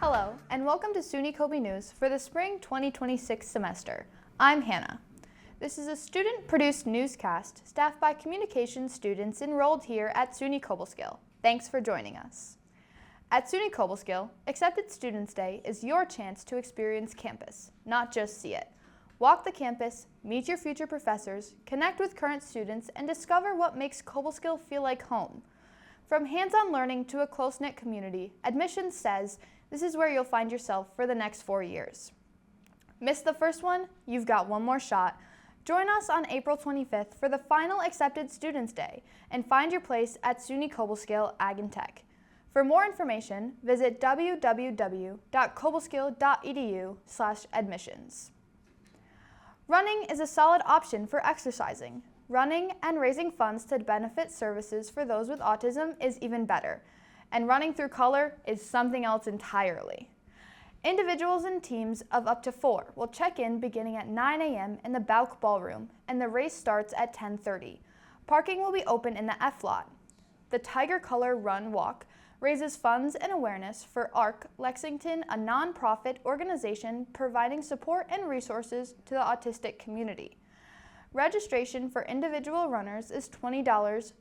Hello, and welcome to SUNY Coby News for the spring 2026 semester. I'm Hannah. This is a student-produced newscast staffed by communications students enrolled here at SUNY Cobleskill. Thanks for joining us. At SUNY Cobleskill, Accepted Students Day is your chance to experience campus, not just see it. Walk the campus, meet your future professors, connect with current students, and discover what makes Cobleskill feel like home. From hands-on learning to a close-knit community, admissions says this is where you'll find yourself for the next 4 years. Miss the first one? You've got one more shot. Join us on April 25th for the final Accepted Students Day and find your place at SUNY Cobleskill Ag and Tech. For more information, visit www.cobleskill.edu/admissions. Running is a solid option for exercising. Running and raising funds to benefit services for those with autism is even better. And running through color is something else entirely. Individuals and teams of up to 4 will check in beginning at 9 a.m. in the Bauk Ballroom, and the race starts at 10:30. Parking will be open in the F lot. The Tiger Color Run Walk raises funds and awareness for ARC Lexington, a nonprofit organization providing support and resources to the autistic community. Registration for individual runners is $20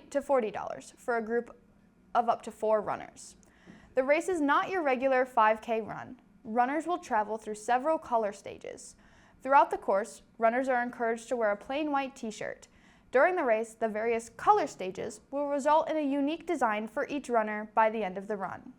to $40 for a group of up to 4 runners. The race is not your regular 5K run. Runners will travel through several color stages. Throughout the course, runners are encouraged to wear a plain white t-shirt. During the race, the various color stages will result in a unique design for each runner by the end of the run.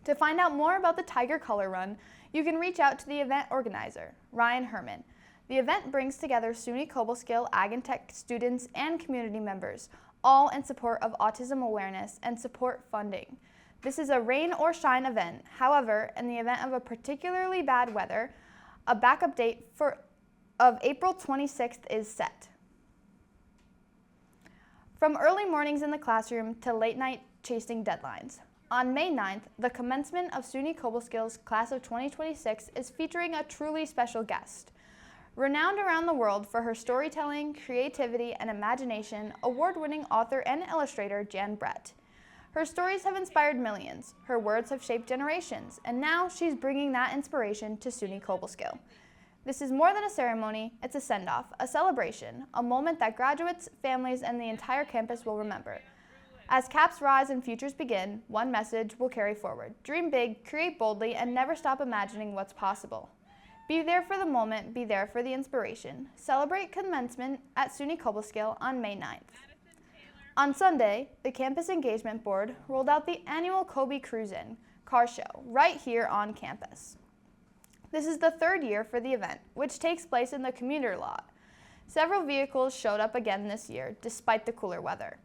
To find out more about the Tiger Color Run, you can reach out to the event organizer, Ryan Herman. The event brings together SUNY Cobleskill Ag and Tech students and community members, all in support of autism awareness and support funding. This is a rain or shine event. However, in the event of a particularly bad weather, a backup date of April 26th is set. From early mornings in the classroom to late night chasing deadlines. On May 9th, the commencement of SUNY Cobleskill Class of 2026 is featuring a truly special guest. Renowned around the world for her storytelling, creativity, and imagination, award-winning author and illustrator Jan Brett. Her stories have inspired millions, her words have shaped generations, and now she's bringing that inspiration to SUNY Cobleskill. This is more than a ceremony, it's a send-off, a celebration, a moment that graduates, families, and the entire campus will remember. As caps rise and futures begin, one message will carry forward. Dream big, create boldly, and never stop imagining what's possible. Be there for the moment, be there for the inspiration. Celebrate commencement at SUNY Cobleskill on May 9th. On Sunday, the Campus Engagement Board rolled out the annual Coby Cruise-In car show right here on campus. This is the 3rd year for the event, which takes place in the commuter lot. Several vehicles showed up again this year, despite the cooler weather.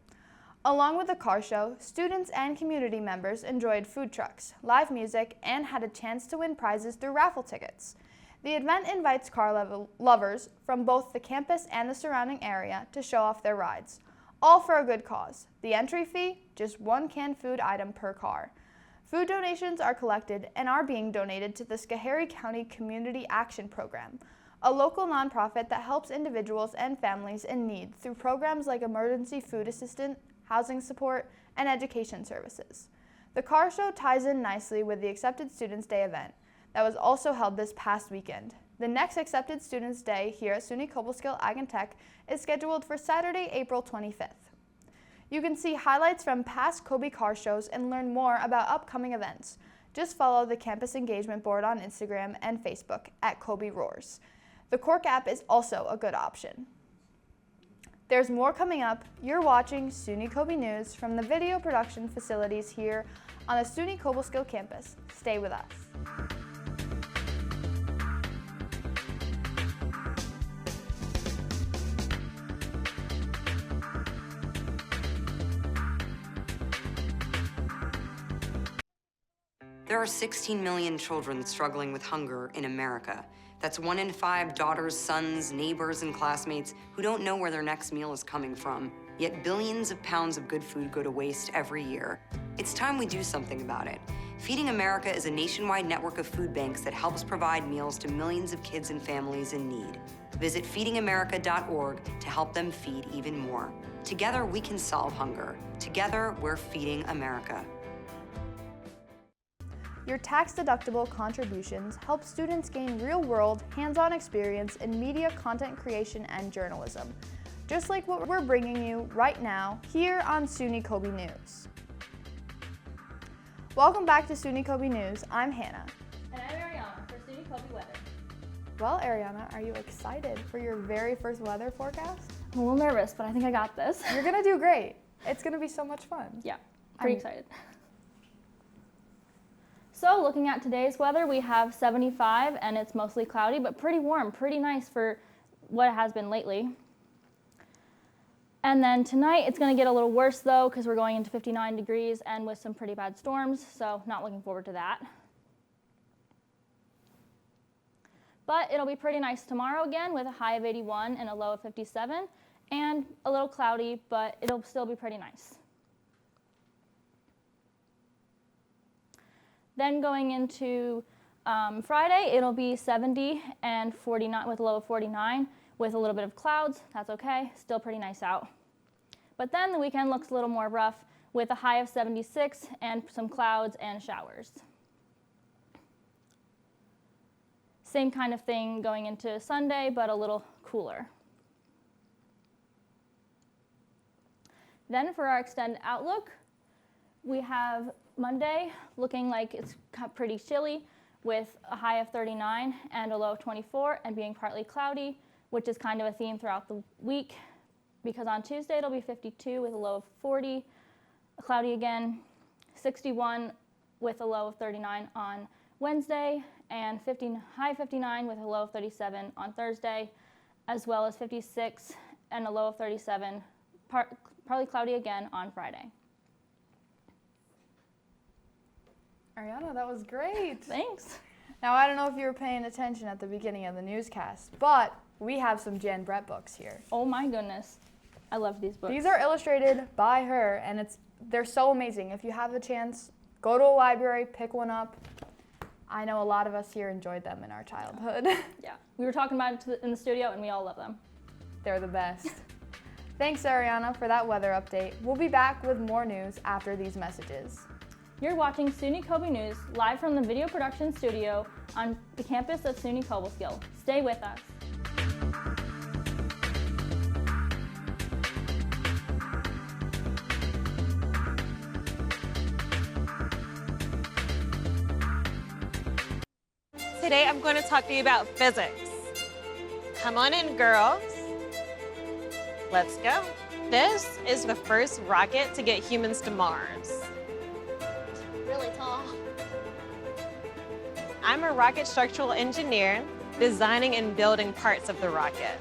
Along with the car show, students and community members enjoyed food trucks, live music, and had a chance to win prizes through raffle tickets. The event invites car lovers from both the campus and the surrounding area to show off their rides, all for a good cause. The entry fee, just 1 canned food item per car. Food donations are collected and are being donated to the Schoharie County Community Action Program, a local nonprofit that helps individuals and families in need through programs like emergency food assistance, housing support, and education services. The car show ties in nicely with the Accepted Students Day event that was also held this past weekend. The next Accepted Students Day here at SUNY Cobleskill Ag and Tech is scheduled for Saturday, April 25th. You can see highlights from past Coby car shows and learn more about upcoming events. Just follow the Campus Engagement Board on Instagram and Facebook at Coby Roars. The Cork app is also a good option. There's more coming up. You're watching SUNY Coby News from the video production facilities here on the SUNY Cobleskill campus. Stay with us. There are 16 million children struggling with hunger in America. That's 1 in 5 daughters, sons, neighbors, and classmates who don't know where their next meal is coming from. Yet billions of pounds of good food go to waste every year. It's time we do something about it. Feeding America is a nationwide network of food banks that helps provide meals to millions of kids and families in need. Visit feedingamerica.org to help them feed even more. Together, we can solve hunger. Together, we're feeding America. Your tax-deductible contributions help students gain real-world, hands-on experience in media content creation and journalism, just like what we're bringing you right now here on SUNY Coby News. Welcome back to SUNY Coby News. I'm Hannah. And I'm Ariana for SUNY Coby Weather. Well, Ariana, are you excited for your very first weather forecast? I'm a little nervous, but I think I got this. You're gonna do great. It's gonna be so much fun. Yeah, pretty excited. So looking at today's weather, we have 75 and it's mostly cloudy, but pretty warm, pretty nice for what it has been lately. And then tonight it's gonna get a little worse though, because we're going into 59 degrees and with some pretty bad storms, so not looking forward to that. But it'll be pretty nice tomorrow again with a high of 81 and a low of 57 and a little cloudy, but it'll still be pretty nice. Then going into Friday, it'll be 70 and 49 with a low of 49 with a little bit of clouds. That's okay, still pretty nice out. But then the weekend looks a little more rough with a high of 76 and some clouds and showers. Same kind of thing going into Sunday, but a little cooler. Then for our extended outlook, we have Monday looking like it's pretty chilly with a high of 39 and a low of 24 and being partly cloudy, which is kind of a theme throughout the week because on Tuesday it'll be 52 with a low of 40, cloudy again, 61 with a low of 39 on Wednesday, and high 59 with a low of 37 on Thursday, as well as 56 and a low of 37, partly cloudy again on Friday. Ariana, that was great. Thanks. Now, I don't know if you were paying attention at the beginning of the newscast, but we have some Jan Brett books here. Oh my goodness. I love these books. These are illustrated by her, and they're so amazing. If you have the chance, go to a library, pick one up. I know a lot of us here enjoyed them in our childhood. Yeah, we were talking about it in the studio, and we all love them. They're the best. Thanks, Ariana, for that weather update. We'll be back with more news after these messages. You're watching SUNY Coby News live from the video production studio on the campus of SUNY Cobleskill. Stay with us. Today I'm going to talk to you about physics. Come on in, girls. Let's go. This is the first rocket to get humans to Mars. Really tall. I'm a rocket structural engineer designing and building parts of the rocket.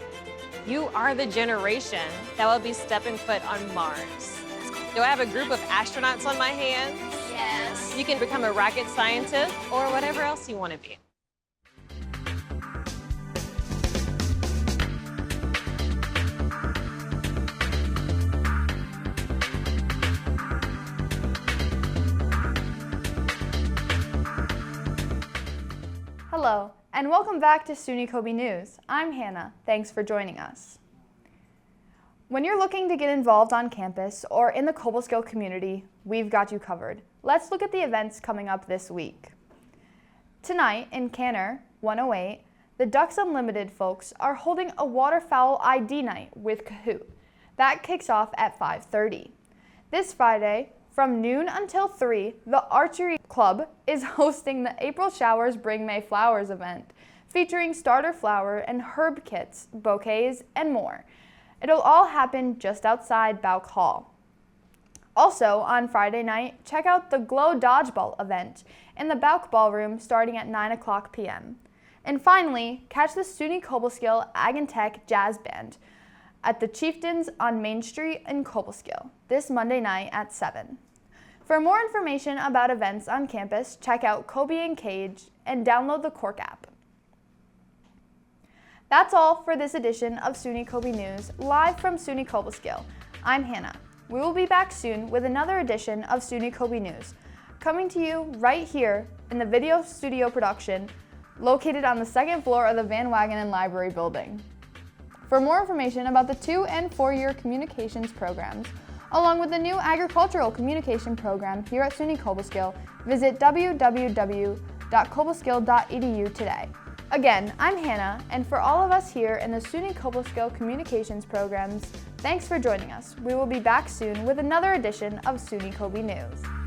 You are the generation that will be stepping foot on Mars. Do I have a group of astronauts on my hands? Yes. You can become a rocket scientist or whatever else you want to be. Hello, and welcome back to SUNY Coby News. I'm Hannah. Thanks for joining us. When you're looking to get involved on campus or in the Cobleskill community, we've got you covered. Let's look at the events coming up this week. Tonight in Canner 108, the Ducks Unlimited folks are holding a waterfowl ID night with Kahoot. That kicks off at 5:30. This Friday, from noon until 3, the Archery Club is hosting the April Showers Bring May Flowers event, featuring starter flower and herb kits, bouquets, and more. It'll all happen just outside Bauk Hall. Also, on Friday night, check out the Glow Dodgeball event in the Bauk Ballroom starting at 9 o'clock p.m. And finally, catch the SUNY Cobleskill Ag and Tech Jazz Band at the Chieftains on Main Street in Cobleskill this Monday night at 7. For more information about events on campus, check out Coby and Cage and download the Cork app. That's all for this edition of SUNY Coby News, live from SUNY Cobleskill. I'm Hannah. We will be back soon with another edition of SUNY Coby News, coming to you right here in the video studio production located on the second floor of the Van Wagenen Library building. For more information about the 2- and 4-year communications programs along with the new agricultural communication program here at SUNY Cobleskill, visit www.cobleskill.edu today. Again, I'm Hannah, and for all of us here in the SUNY Cobleskill Communications programs, thanks for joining us. We will be back soon with another edition of SUNY Coby News.